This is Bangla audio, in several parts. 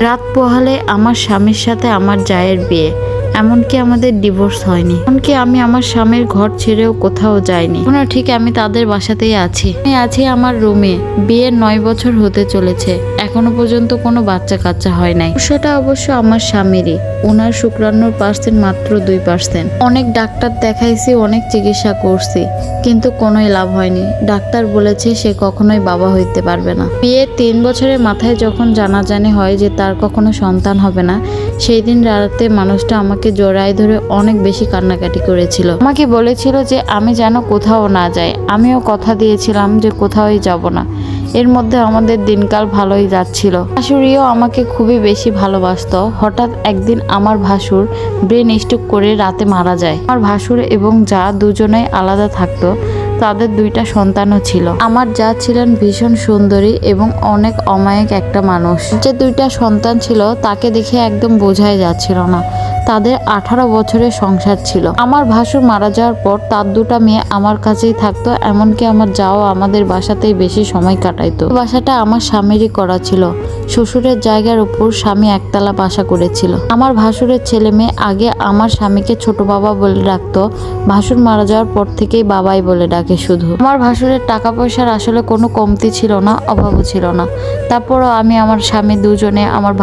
রাত পোহালে আমার স্বামীর সাথে আমার জায়ের বিয়ে, এমনকি আমাদের ডিভোর্স হয়নি, এমনকি আমি আমার স্বামীর ঘর ছেড়েও কোথাও যাইনি। এখনো ঠিক আমি তাদের বাসাতেই আছি। আমি আছি আমার রুমে। বিয়ের 9 বছর হতে চলেছে, এখনো পর্যন্ত কোনো বাচ্চা কাচ্চা হয় নাই। সেটা অবশ্য আমার স্বামীরই। ওনার শুক্রাণুর পার্সেন্ট মাত্র 2%। অনেক ডাক্তার দেখাইছি, অনেক চিকিৎসা করছি, কিন্তু কোনোই লাভ হয়নি। ডাক্তার বলেছে সে কখনোই বাবা হইতে পারবে না। বিয়ের 3 বছরের মাথায় যখন জানাজানি হয় যে তার কখনো সন্তান হবে না, সেই দিন রাতে মানুষটা আমাকে জড়ায় ধরে অনেক বেশি কান্নাকাটি করেছিল। আমাকে বলেছিল যে আমি যেন কোথাও না যাই। আমিও কথা দিয়েছিলাম যে কোথাওই যাব না। এর মধ্যে আমাদের দিনকাল ভালোই যাচ্ছিল। শাশুড়িও আমাকে খুবই বেশি ভালোবাসতো। হঠাৎ একদিন আমার ভাসুর ব্রেন স্ট্রোক করে রাতে মারা যায়। আমার ভাসুর এবং যা দুজনেই আলাদা থাকতো। তাদের 2টা সন্তানও ছিল। আমার যা ছিলেন ভীষণ সুন্দরী এবং অনেক অমায়িক একটা মানুষ। যে 2টা সন্তান ছিল তাকে দেখে একদম বোঝাই যাচ্ছিল না। তাদের 18 বছরের সংসার ছিল। আমার ভাসুর মারা যাওয়ার পর তার 2টা মেয়ে আমার কাছেই থাকতো, এমনকি আমার যাও আমাদের বাসাতেই বেশি সময় কাটাইতো। বাসাটা আমার স্বামীরই করা ছিল। শ্বশুরের জায়গার উপর স্বামী একতলা বাসা করেছিল। আমার ভাসুরের ছেলে মেয়ে আগে আমার স্বামীকে ছোট বাবা বলে ডাকতো। ভাসুর মারা যাওয়ার পর থেকেই বাবাই বলে ডাকে শুধু। আমার ভাসুরের টাকা পয়সার আসলে কোনো কমতি ছিল না, অভাবও ছিল না। তারপরও আমি আমার স্বামী দুজনে আমার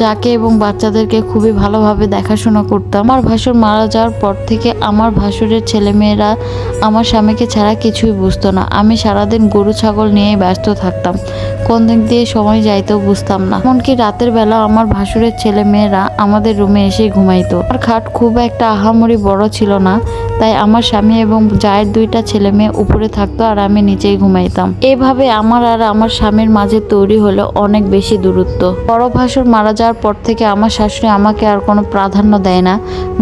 যাকে এবং বাচ্চাদেরকে খুবই ভালোভাবে দেখাশোনা করতাম। আমার ভাসুর মারা যাওয়ার পর থেকে আমার ভাসুরের ছেলেমেয়েরা আমার স্বামীকে ছাড়া কিছুই বুঝতো না। আমি সারাদিন গরু ছাগল নিয়ে ব্যস্ত থাকতাম। কোন দিক দিয়ে সময় যাইতেও বুঝতাম না। এমনকি রাতের বেলা আমার ভাসুরের ছেলে মেয়েরা আমাদের রুমে এসে ঘুমাইতো। আমার খাট খুব একটা আহামরি বড় ছিল না, তাই আমার স্বামী এবং জায়ের 2টা ছেলে মেয়ে উপরে থাকতো আর আমি নিচেই ঘুমাইতাম। এইভাবে আমার আর আমার স্বামীর মাঝে তৈরি হলো অনেক বেশি দূরত্ব। বড় ভাসুর মারা যাওয়ার পর থেকে আমার শাশুড়ি আমাকে আর কোনো প্রাধান্য দেয় না।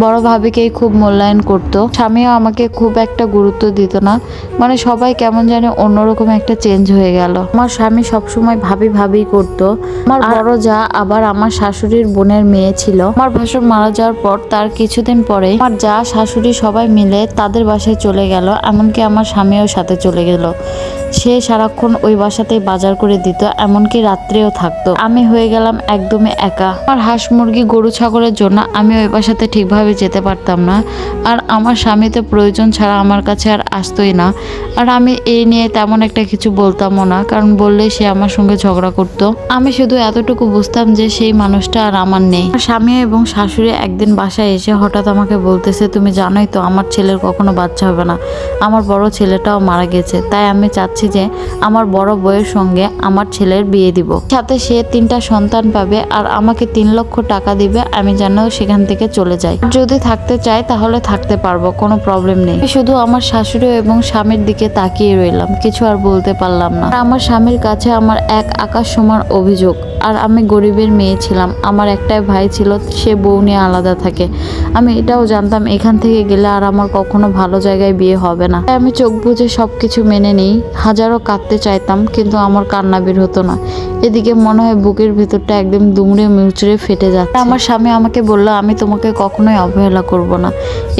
বড় ভাবিকেই খুব মূল্যায়ন করতো। স্বামীও আমাকে খুব একটা গুরুত্ব দিত না। মানে সবাই কেমন জানে অন্যরকম একটা চেঞ্জ হয়ে গেল। আমার স্বামী সবসময় ভাবি ভাবি করতো। আমার বড় যা আবার আমার শাশুড়ির বোনের মেয়ে ছিল। আমার ভাসুর মারা যাওয়ার পর তার কিছুদিন পরে আমার যা শাশুড়ি সবাই মিলে তাদের বাসায় চলে গেল, এমনকি আমার স্বামীও সাথে চলে গেল। সে সারাক্ষণ ওই বাসাতেই বাজার করে দিত, এমনকি রাত্রেও থাকতো। আমি হয়ে গেলাম একদমই একা। আমার হাঁস মুরগি গরু ছাগলের জন্য আমি ওই বাসাতে ঠিকভাবে যেতে পারতাম না। আর আমার স্বামী তো প্রয়োজন ছাড়া আমার কাছে আর আসতোই না। আর আমি এই নিয়ে তেমন একটা কিছু বলতামও না, কারণ বললে সে আমার সঙ্গে ঝগড়া করতো। আমি শুধু এতটুকু বুঝতাম যে সেই মানুষটা আর আমার নেই। স্বামী এবং শাশুড়ি একদিন বাসায় এসে হঠাৎ আমাকে বলতেছে, তুমি জানোই তো আমার ছেলের কখনো বাচ্চা হবে না। আমার বড় ছেলেটাও মারা গেছে, তাই আমি চাচ্ছি যে আমার বড় বউয়ের সঙ্গে আমার ছেলের বিয়ে দিব। সাথে সে 3টা সন্তান পাবে আর আমাকে 3 লক্ষ টাকা দিবে, আমি যেন সেখান থেকে চলে যাই। যদি থাকতে চাই তাহলে থাকতে পারবো, কোনো প্রবলেম নেই। শুধু আমার শাশুড়ি এবং স্বামীর দিকে তাকিয়ে রইলাম, কিছু আর বলতে পারলাম না। আমার স্বামীর কাছে আমার এক আকাশ সমান অভিযোগ। আর আমি গরিবের মেয়ে ছিলাম। আমার একটাই ভাই ছিল, সে বউ নিয়ে আলাদা থাকে। আমি এটাও জানতাম এখান থেকে গেলে আর আমার কখনো ভালো জায়গায় বিয়ে হবে না। তাই আমি চোখ বুজে সবকিছু মেনে নিই। হাজারো কাঁদতে চাইতাম, কিন্তু আমার কান্না বের হতো না। এদিকে মনে হয় বুকের ভিতরটা একদম দুমড়ে মুচড়ে ফেটে যাচ্ছে। আমার স্বামী আমাকে বলল, আমি তোমাকে কখনোই অবহেলা করব না।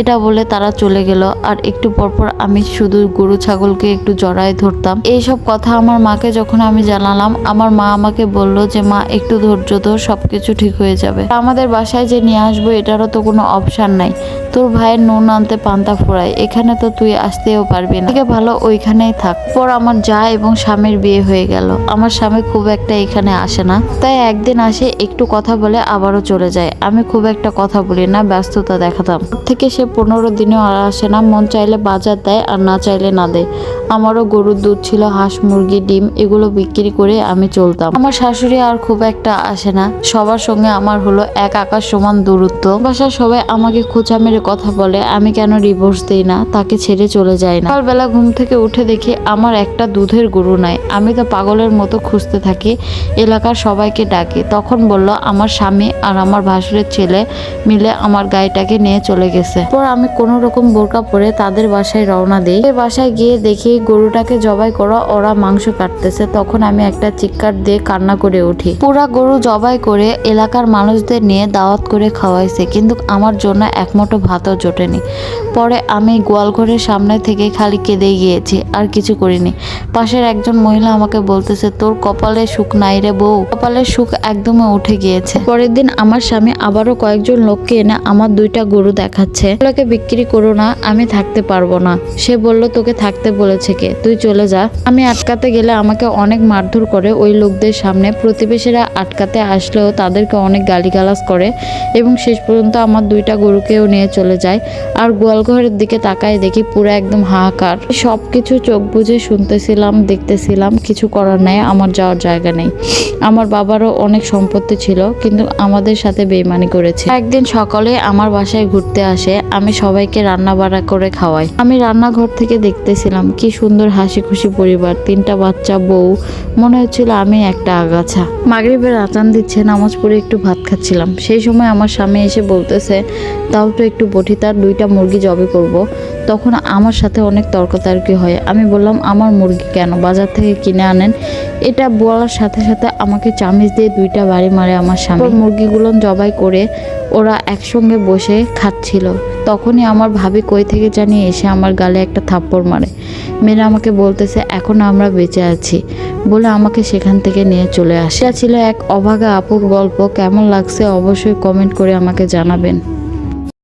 এটা বলে তারা চলে গেল। আর একটু পরপর আমি শুধু গরু ছাগলকে একটু জড়ায় ধরতাম। এইসব কথা আমার মাকে যখন আমি জানালাম, আমার মা আমাকে বলল যে মা একটু ধৈর্য ধর, সবকিছু ঠিক হয়ে যাবে। আমাদের বাসায় যে নিয়ে আসবো এটারও তো কোনো অপশন নাই। তোর ভাইয়ের নুন আনতে পান্তা ফোড়ায়, এখানে তো তুই আসতেও পারবি না, থেকে ভালো ওইখানেই থাক। পর আমার যা এবং স্বামীর বিয়ে হয়ে গেল। আমার স্বামী খুব একটা এখানে আসে না, তাই একদিন আসে, একটু কথা বলে আবারও চলে যায়। আমি খুব একটা কথা বলি না, ব্যস্ততা দেখাতাম। থেকে সে 15 দিনেও আর আসে না। মন চাইলে বাজার দেয় আর না চাইলে না দেয়। আমারও গরুর দুধ ছিল, হাঁস মুরগি ডিম এগুলো বিক্রি করে আমি চলতাম। আমার শাশুড়ি আর খুব একটা আসে না। সবার সঙ্গে আমার হলো এক আকাশ সমান দূরত্ব। বাসার সবাই আমাকে খোঁচা মেরে কথা বলে আমি কেন ডিভোর্স দেই না, তাকে ছেড়ে চলে যাই না। সকালবেলা ঘুম থেকে উঠে দেখি আমার একটা দুধের গরু নাই। আমি তো পাগলের মতো খুঁজতে থাকি, এলাকার সবাইকে ডাকি। তখন বলল আমার স্বামী আর আমার ভাসুরের ছেলে মিলে আমার গাড়িটাকে নিয়ে চলে গেছে। পর আমি কোনো রকম বোরকা পরে তাদের বাসায় রওনা দিই। বাসায় গিয়ে দেখি গরুটাকে জবাই করা, ওরা মাংস কাটতেছে। তখন আমি একটা চিৎকার দিয়ে কান্না করে উঠি। পুরা গরু জবাই করে এলাকার মানুষদের নিয়ে দাওয়াত করে খাওয়াইছে, কিন্তু আমার জন্য এক মুঠো ভাতও জোটেনি। পরে আমি গোয়ালঘরের সামনে থেকে খালি কেঁদে গিয়েছি, আর কিছু করিনি। পাশের একজন মহিলা আমাকে বলতেছে, তোর কপালে সুখ নাই রে বউ, কপালের সুখ একদমই উঠে গিয়েছে। পরের দিন আমার স্বামী আবারও কয়েকজন লোককে এনে আমার 2টা গরু দেখাচ্ছে। ওগুলোকে বিক্রি করো না, আমি থাকতে পারবো না। সে বলল তোকে থাকতে বলেছে কে, তুই চলে যা। আমি আটকাতে গেলে আমাকে অনেক মারধর করে ওই লোকদের সামনে। প্রতিবেশীরা আটকাতে আসলেও তাদেরকে অনেক গালিগালাজ করে এবং শেষ পর্যন্ত আমার 2টা গরুকেও নিয়ে চলে যায়। আর গোয়ালঘরের দিকে তাকায় দেখি পুরো একদম হাহাকার। সবকিছু চোখ বুজে শুনতেছিলাম, দেখতেছিলাম, কিছু করার নাই, আমার যাওয়ার জায়গা নেই। আমার বাবারও অনেক সম্পত্তি ছিল কিন্তু আমাদের সাথে বেইমানি করেছে। একদিন সকালে আমার বাসায় ঘুরতে আসে, আমি সবাইকে রান্না বাড়া করে খাওয়াই। আমি রান্নাঘর থেকে দেখতেছিলাম কি সুন্দর হাসি খুশি পরিবার, 3টা বাচ্চা, বউ, মনে হচ্ছিল আমি একটা আগাছা। মাগরিবের আজান দিচ্ছে, নামাজ পড়ে একটু ভাত খাচ্ছিলাম। সেই সময় আমার স্বামী এসে বলতেছে তাও তো একটু বটি, তার 2টা মুরগি জবে করব। তখন আমার সাথে অনেক তর্কাতর্কি হয়। আমি বললাম আমার মুরগি কেন, বাজার থেকে কিনে আনেন। এটা বলার সাথে সাথে আমাকে চামিচ দিয়ে 2টা বাড়ি মারে আমার স্বামী। মুরগিগুলো জবাই করে ওরা একসঙ্গে বসে খাচ্ছিল। তখনই আমার ভাবি কই থেকে জানি এসে আমার গালে একটা থাপ্পড় মারে, মেয়েরা আমাকে বলতেছে এখন আমরা বেঁচে আছি বলে আমাকে সেখান থেকে নিয়ে চলে আসে। এটা ছিল এক অভাগা আপুর গল্প। কেমন লাগছে অবশ্যই কমেন্ট করে আমাকে জানাবেন।